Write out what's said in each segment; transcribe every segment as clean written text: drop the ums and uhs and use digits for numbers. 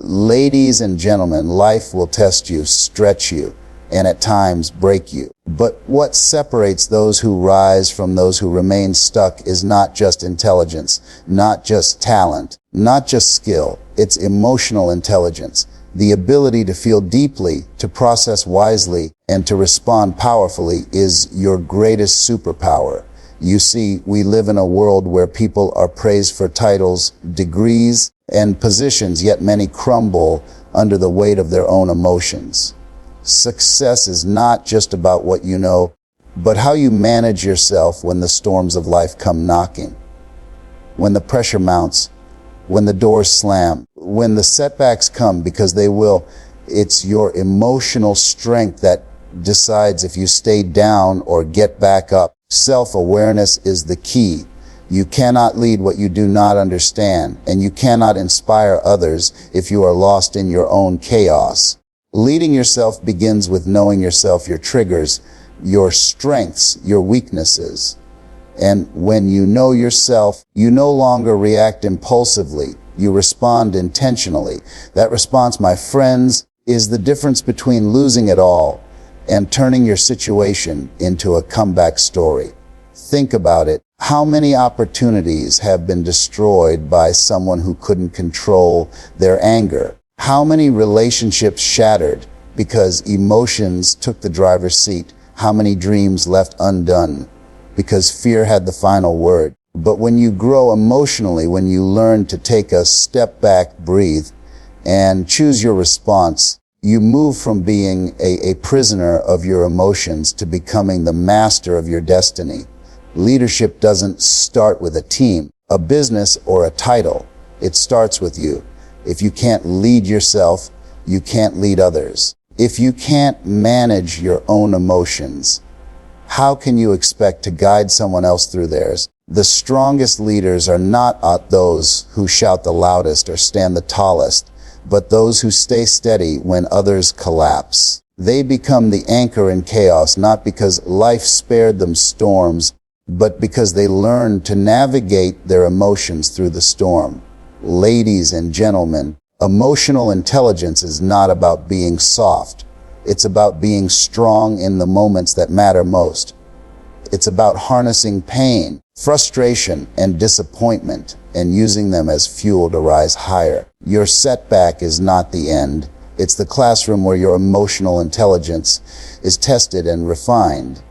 Ladies and gentlemen, life will test you, stretch you, and at times break you. But what separates those who rise from those who remain stuck is not just intelligence, not just talent, not just skill. It's emotional intelligence, the ability to feel deeply, to process wisely, and to respond powerfully is your greatest superpower. You see, we live in a world where people are praised for titles, degrees, and positions, yet many crumble under the weight of their own emotions. Success is not just about what you know, but how you manage yourself when the storms of life come knocking. When the pressure mounts, when the doors slam, when the setbacks come, because they will, it's your emotional strength that decides if you stay down or get back up. Self-awareness is the key. You cannot lead what you do not understand, and you cannot inspire others if you are lost in your own chaos. Leading yourself begins with knowing yourself, your triggers, your strengths, your weaknesses. And when you know yourself, you no longer react impulsively. You respond intentionally. That response, my friends, is the difference between losing it all and turning your situation into a comeback story. Think about it. How many opportunities have been destroyed by someone who couldn't control their anger? How many relationships shattered because emotions took the driver's seat? How many dreams left undone because fear had the final word? But when you grow emotionally, when you learn to take a step back, breathe, and choose your response, you move from being a prisoner of your emotions to becoming the master of your destiny. Leadership doesn't start with a team, a business, or a title. It starts with you. If you can't lead yourself, you can't lead others. If you can't manage your own emotions, how can you expect to guide someone else through theirs? The strongest leaders are not those who shout the loudest or stand the tallest, but those who stay steady when others collapse. They become the anchor in chaos, not because life spared them storms, but because they learned to navigate their emotions through the storm. Ladies and gentlemen, emotional intelligence is not about being soft. It's about being strong in the moments that matter most. It's about harnessing pain, frustration, and disappointment and using them as fuel to rise higher. Your setback is not the end. It's the classroom where your emotional intelligence is tested and refined.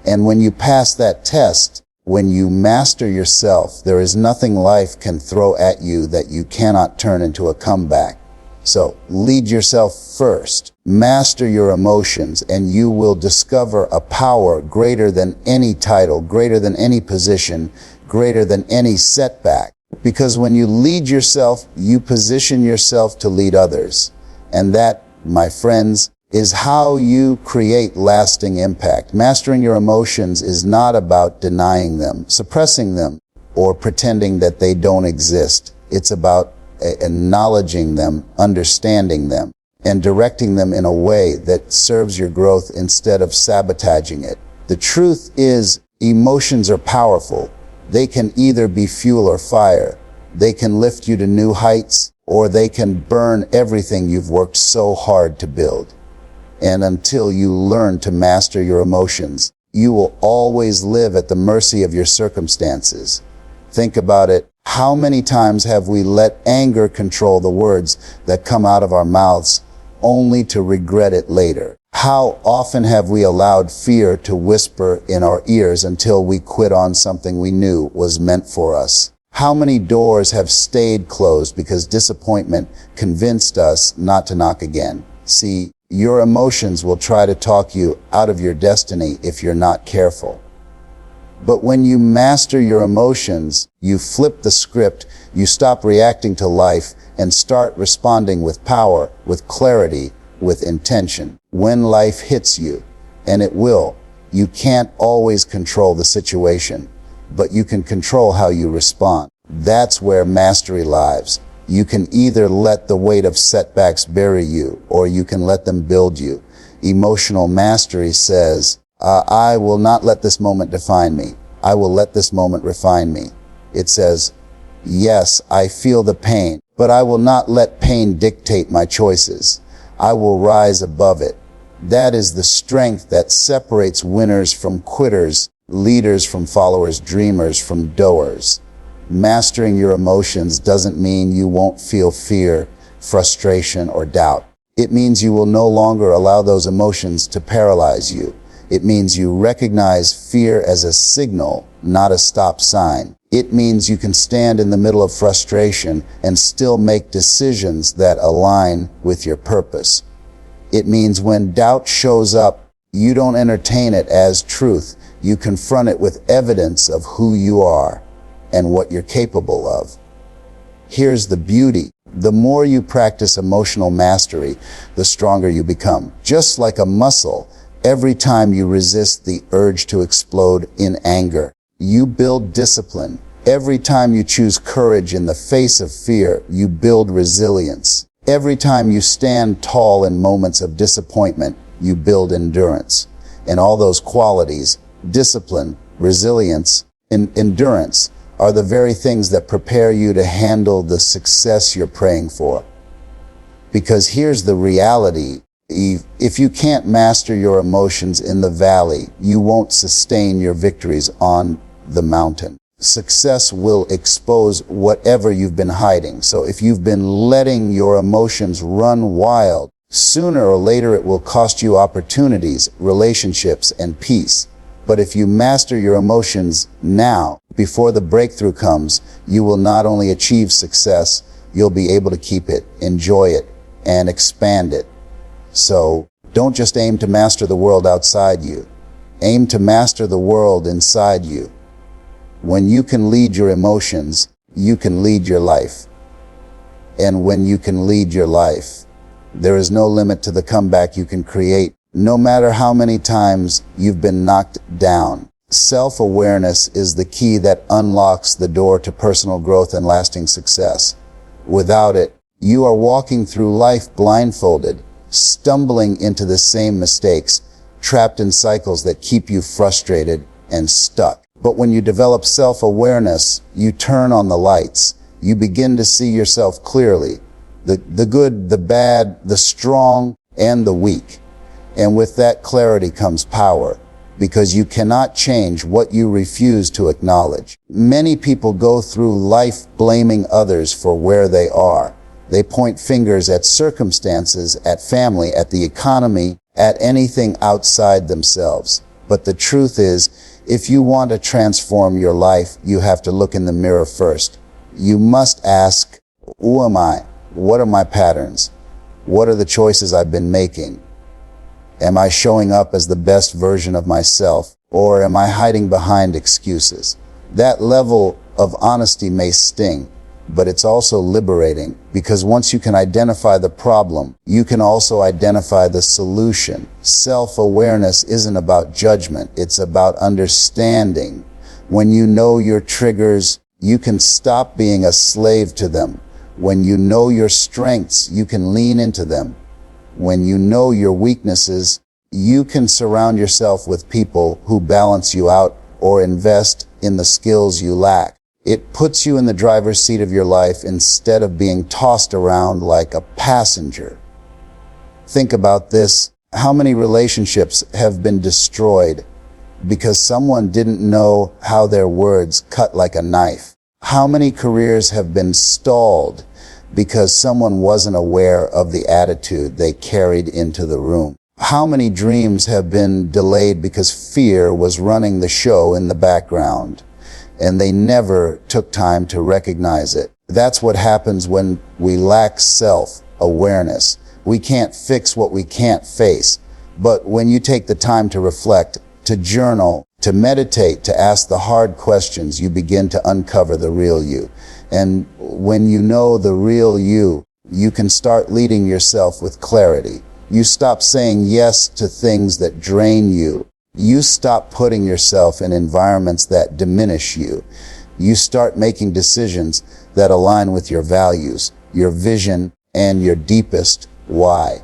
And when you pass that test, when you master yourself, there is nothing life can throw at you that you cannot turn into a comeback. So lead yourself first, master your emotions, and you will discover a power greater than any title, greater than any position, greater than any setback. Because when you lead yourself, you position yourself to lead others. And that, my friends, is how you create lasting impact. Mastering your emotions is not about denying them, suppressing them, or pretending that they don't exist. It's about acknowledging them, understanding them, and directing them in a way that serves your growth instead of sabotaging it. The truth is, emotions are powerful. They can either be fuel or fire. They can lift you to new heights, or they can burn everything you've worked so hard to build. And until you learn to master your emotions, you will always live at the mercy of your circumstances. Think about it. How many times have we let anger control the words that come out of our mouths, only to regret it later? How often have we allowed fear to whisper in our ears until we quit on something we knew was meant for us? How many doors have stayed closed because disappointment convinced us not to knock again? See, your emotions will try to talk you out of your destiny if you're not careful. But when you master your emotions, you flip the script, you stop reacting to life and start responding with power, with clarity, with intention. When life hits you, and it will, you can't always control the situation, but you can control how you respond. That's where mastery lies. You can either let the weight of setbacks bury you, or you can let them build you. Emotional mastery says, I will not let this moment define me. I will let this moment refine me. It says, yes, I feel the pain, but I will not let pain dictate my choices. I will rise above it. That is the strength that separates winners from quitters, leaders from followers, dreamers from doers. Mastering your emotions doesn't mean you won't feel fear, frustration, or doubt. It means you will no longer allow those emotions to paralyze you. It means you recognize fear as a signal, not a stop sign. It means you can stand in the middle of frustration and still make decisions that align with your purpose. It means when doubt shows up, you don't entertain it as truth. You confront it with evidence of who you are and what you're capable of. Here's the beauty. The more you practice emotional mastery, the stronger you become. Just like a muscle, every time you resist the urge to explode in anger, you build discipline. Every time you choose courage in the face of fear, you build resilience. Every time you stand tall in moments of disappointment, you build endurance. And all those qualities, discipline, resilience, and endurance, are the very things that prepare you to handle the success you're praying for. Because here's the reality. If you can't master your emotions in the valley, you won't sustain your victories on the mountain. Success will expose whatever you've been hiding. So if you've been letting your emotions run wild, sooner or later it will cost you opportunities, relationships, and peace. But if you master your emotions now, before the breakthrough comes, you will not only achieve success, you'll be able to keep it, enjoy it, and expand it. So, don't just aim to master the world outside you. Aim to master the world inside you. When you can lead your emotions, you can lead your life. And when you can lead your life, there is no limit to the comeback you can create, no matter how many times you've been knocked down. Self-awareness is the key that unlocks the door to personal growth and lasting success. Without it, you are walking through life blindfolded, stumbling into the same mistakes, trapped in cycles that keep you frustrated and stuck. But when you develop self-awareness, you turn on the lights. You begin to see yourself clearly. The good, the bad, the strong, and the weak. And with that clarity comes power, because you cannot change what you refuse to acknowledge. Many people go through life blaming others for where they are. They point fingers at circumstances, at family, at the economy, at anything outside themselves. But the truth is, if you want to transform your life, you have to look in the mirror first. You must ask, who am I? What are my patterns? What are the choices I've been making? Am I showing up as the best version of myself, or am I hiding behind excuses? That level of honesty may sting, but it's also liberating, because once you can identify the problem, you can also identify the solution. Self-awareness isn't about judgment, it's about understanding. When you know your triggers, you can stop being a slave to them. When you know your strengths, you can lean into them. When you know your weaknesses, you can surround yourself with people who balance you out or invest in the skills you lack. It puts you in the driver's seat of your life instead of being tossed around like a passenger. Think about this. How many relationships have been destroyed because someone didn't know how their words cut like a knife? How many careers have been stalled because someone wasn't aware of the attitude they carried into the room? How many dreams have been delayed because fear was running the show in the background, and they never took time to recognize it? That's what happens when we lack self-awareness. We can't fix what we can't face. But when you take the time to reflect, to journal, to meditate, to ask the hard questions, you begin to uncover the real you. And when you know the real you, you can start leading yourself with clarity. You stop saying yes to things that drain you. You stop putting yourself in environments that diminish you. You start making decisions that align with your values, your vision, and your deepest why.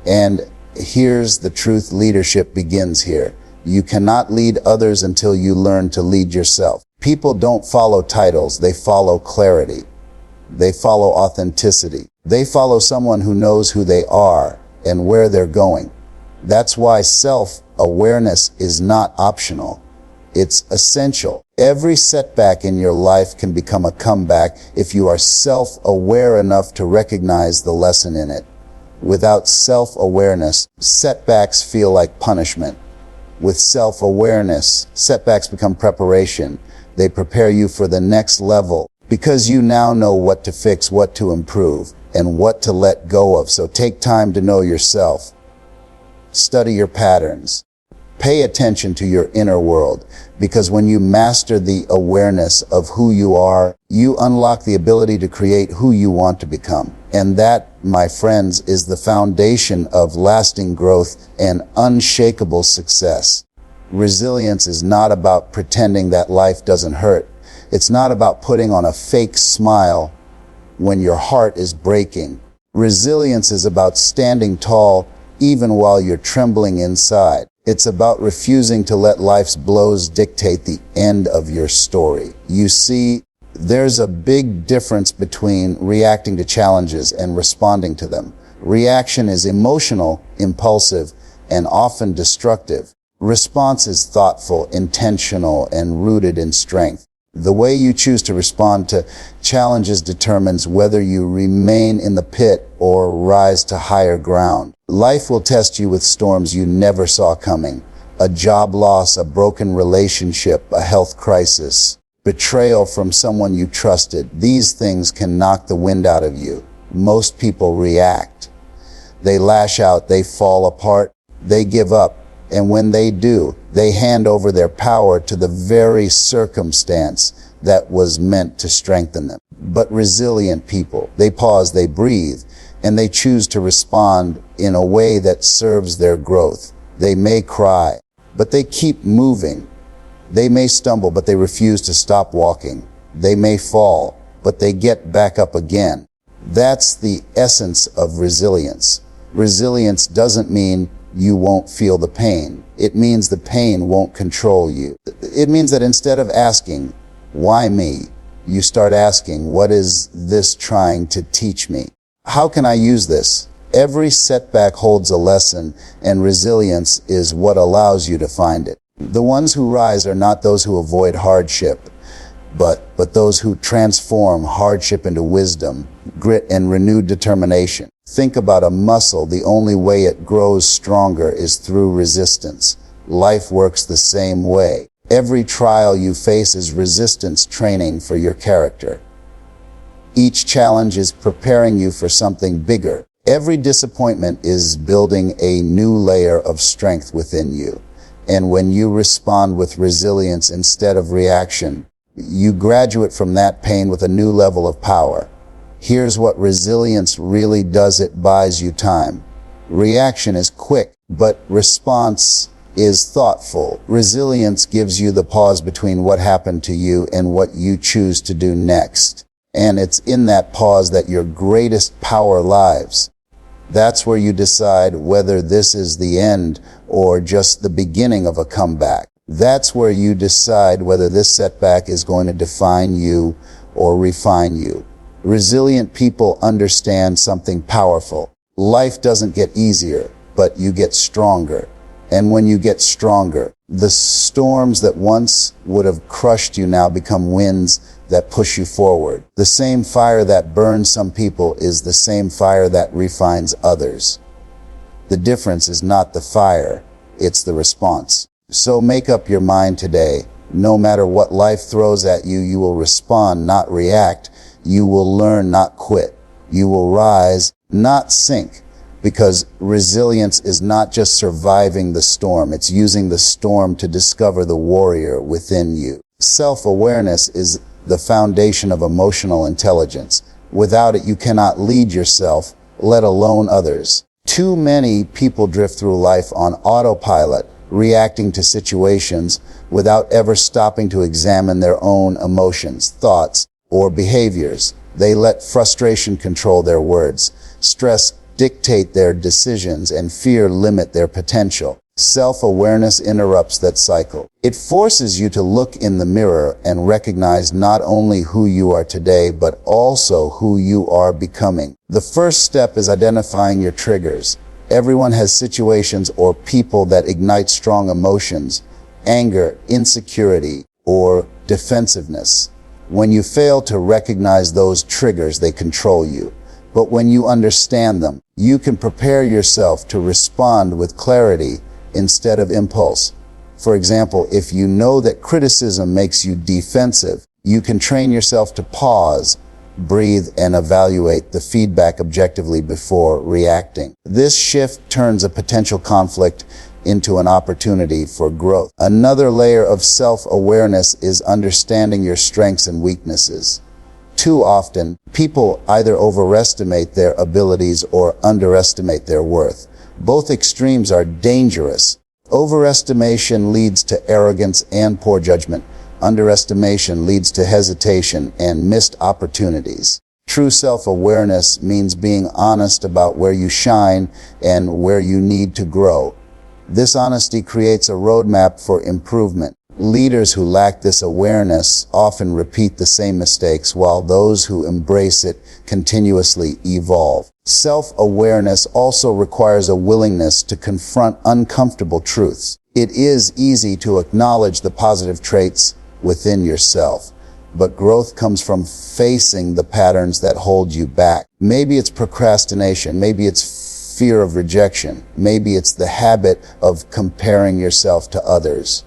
And here's the truth: leadership begins here. You cannot lead others until you learn to lead yourself. People don't follow titles, they follow clarity. They follow authenticity. They follow someone who knows who they are and where they're going. That's why self-awareness is not optional. It's essential. Every setback in your life can become a comeback if you are self-aware enough to recognize the lesson in it. Without self-awareness, setbacks feel like punishment. With self-awareness, setbacks become preparation. They prepare you for the next level because you now know what to fix, what to improve, and what to let go of. So take time to know yourself. Study your patterns. Pay attention to your inner world, because when you master the awareness of who you are, you unlock the ability to create who you want to become. And that, my friends, is the foundation of lasting growth and unshakable success. Resilience is not about pretending that life doesn't hurt. It's not about putting on a fake smile when your heart is breaking. Resilience is about standing tall even while you're trembling inside. It's about refusing to let life's blows dictate the end of your story. You see, there's a big difference between reacting to challenges and responding to them. Reaction is emotional, impulsive, and often destructive. Response is thoughtful, intentional, and rooted in strength. The way you choose to respond to challenges determines whether you remain in the pit or rise to higher ground. Life will test you with storms you never saw coming. A job loss, a broken relationship, a health crisis, betrayal from someone you trusted. These things can knock the wind out of you. Most people react. They lash out, they fall apart, they give up. And when they do, they hand over their power to the very circumstance that was meant to strengthen them. But resilient people, they pause, they breathe, and they choose to respond in a way that serves their growth. They may cry, but they keep moving. They may stumble, but they refuse to stop walking. They may fall, but they get back up again. That's the essence of resilience. Resilience doesn't mean you won't feel the pain. It means the pain won't control you. It means that instead of asking, why me? You start asking, what is this trying to teach me? How can I use this? Every setback holds a lesson, and resilience is what allows you to find it. The ones who rise are not those who avoid hardship, but those who transform hardship into wisdom, grit, and renewed determination. Think about a muscle. The only way it grows stronger is through resistance. Life works the same way. Every trial you face is resistance training for your character. Each challenge is preparing you for something bigger. Every disappointment is building a new layer of strength within you. And when you respond with resilience instead of reaction, you graduate from that pain with a new level of power. Here's what resilience really does. It buys you time. Reaction is quick, but response is thoughtful. Resilience gives you the pause between what happened to you and what you choose to do next. And it's in that pause that your greatest power lies. That's where you decide whether this is the end or just the beginning of a comeback. That's where you decide whether this setback is going to define you or refine you. Resilient people understand something powerful. Life doesn't get easier, but you get stronger. And when you get stronger, the storms that once would have crushed you now become winds that push you forward. The same fire that burns some people is the same fire that refines others. The difference is not the fire, it's the response. So make up your mind today. No matter what life throws at you, you will respond, not react. You will learn, not quit. You will rise, not sink. Because resilience is not just surviving the storm, it's using the storm to discover the warrior within you. Self-awareness is the foundation of emotional intelligence. Without it, you cannot lead yourself, let alone others. Too many people drift through life on autopilot, reacting to situations without ever stopping to examine their own emotions, thoughts, or behaviors. They let frustration control their words, stress dictate their decisions, and fear limit their potential. Self-awareness interrupts that cycle. It forces you to look in the mirror and recognize not only who you are today, but also who you are becoming. The first step is identifying your triggers. Everyone has situations or people that ignite strong emotions, anger, insecurity, or defensiveness. When you fail to recognize those triggers, they control you. But when you understand them, you can prepare yourself to respond with clarity instead of impulse. For example, if you know that criticism makes you defensive, you can train yourself to pause, breathe, and evaluate the feedback objectively before reacting. This shift turns a potential conflict into an opportunity for growth. Another layer of self-awareness is understanding your strengths and weaknesses. Too often, people either overestimate their abilities or underestimate their worth. Both extremes are dangerous. Overestimation leads to arrogance and poor judgment. Underestimation leads to hesitation and missed opportunities. True self-awareness means being honest about where you shine and where you need to grow. This honesty creates a roadmap for improvement. Leaders who lack this awareness often repeat the same mistakes, while those who embrace it continuously evolve. Self-awareness also requires a willingness to confront uncomfortable truths. It is easy to acknowledge the positive traits within yourself, but growth comes from facing the patterns that hold you back. Maybe it's procrastination, maybe it's fear of rejection, maybe it's the habit of comparing yourself to others.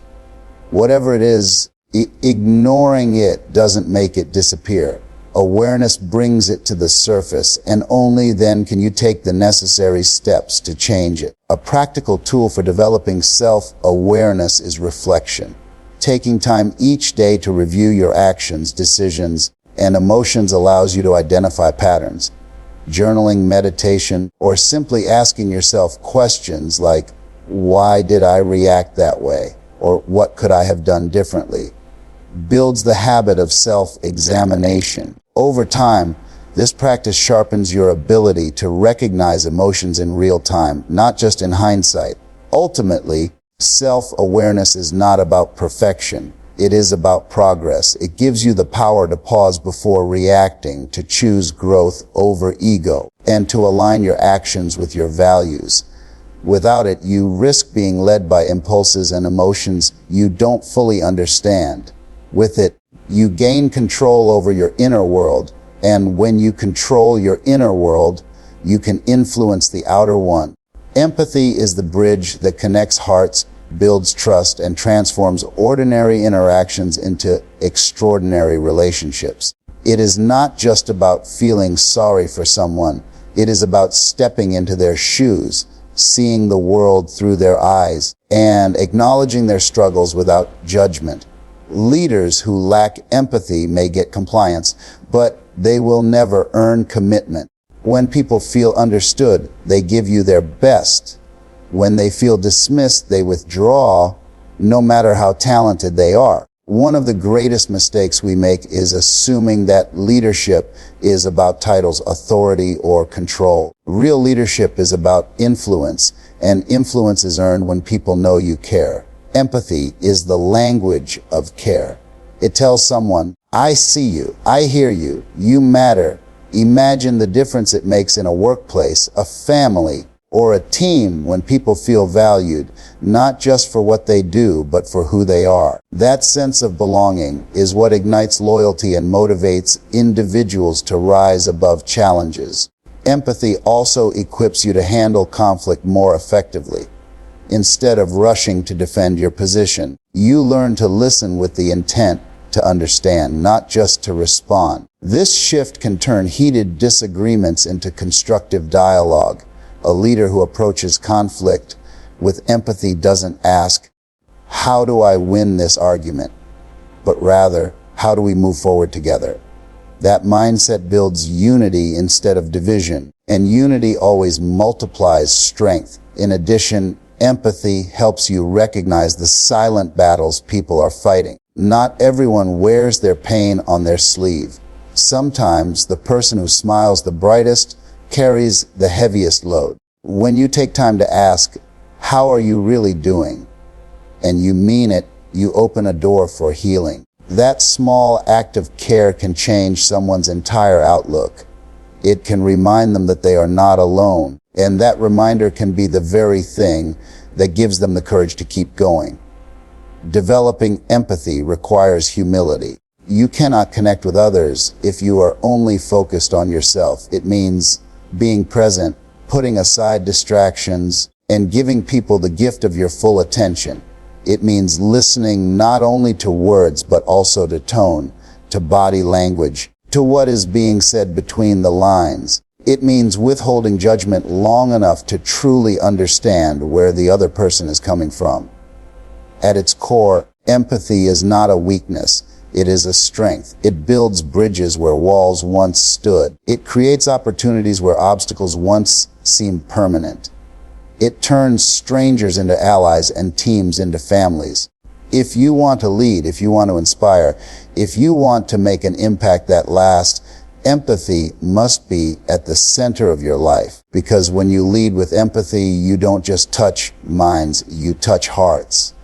Whatever it is, ignoring it doesn't make it disappear. Awareness brings it to the surface, and only then can you take the necessary steps to change it. A practical tool for developing self-awareness is reflection. Taking time each day to review your actions, decisions, and emotions allows you to identify patterns. Journaling, meditation, or simply asking yourself questions like, why did I react that way? Or what could I have done differently? Builds the habit of self-examination. Over time, this practice sharpens your ability to recognize emotions in real time, not just in hindsight. Ultimately, self-awareness is not about perfection. It is about progress. It gives you the power to pause before reacting, to choose growth over ego, and to align your actions with your values. Without it, you risk being led by impulses and emotions you don't fully understand. With it, you gain control over your inner world, and when you control your inner world, you can influence the outer one. Empathy is the bridge that connects hearts, builds trust, and transforms ordinary interactions into extraordinary relationships. It is not just about feeling sorry for someone. It is about stepping into their shoes, seeing the world through their eyes, and acknowledging their struggles without judgment. Leaders who lack empathy may get compliance, but they will never earn commitment. When people feel understood, they give you their best. When they feel dismissed, they withdraw, no matter how talented they are. One of the greatest mistakes we make is assuming that leadership is about titles, authority, or control. Real leadership is about influence, and influence is earned when people know you care. Empathy is the language of care. It tells someone, I see you, I hear you, you matter. Imagine the difference it makes in a workplace, a family, or a team when people feel valued, not just for what they do, but for who they are. That sense of belonging is what ignites loyalty and motivates individuals to rise above challenges. Empathy also equips you to handle conflict more effectively. Instead of rushing to defend your position, you learn to listen with the intent to understand, not just to respond. This shift can turn heated disagreements into constructive dialogue. A leader who approaches conflict with empathy doesn't ask, how do I win this argument? But rather, how do we move forward together? That mindset builds unity instead of division, and unity always multiplies strength. In addition, empathy helps you recognize the silent battles people are fighting. Not everyone wears their pain on their sleeve. Sometimes the person who smiles the brightest carries the heaviest load. When you take time to ask, How are you really doing? And you mean it, you open a door for healing. That small act of care can change someone's entire outlook. It can remind them that they are not alone, and that reminder can be the very thing that gives them the courage to keep going. Developing empathy requires humility. You cannot connect with others if you are only focused on yourself. It means being present, putting aside distractions, and giving people the gift of your full attention. It means listening not only to words, but also to tone, to body language, to what is being said between the lines. It means withholding judgment long enough to truly understand where the other person is coming from. At its core, empathy is not a weakness. It is a strength. It builds bridges where walls once stood. It creates opportunities where obstacles once seemed permanent. It turns strangers into allies and teams into families. If you want to lead, if you want to inspire, if you want to make an impact that lasts, empathy must be at the center of your life. Because when you lead with empathy, you don't just touch minds, you touch hearts.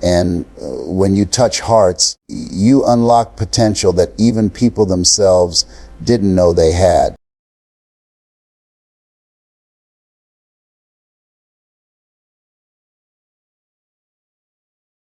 And when you touch hearts, you unlock potential that even people themselves didn't know they had.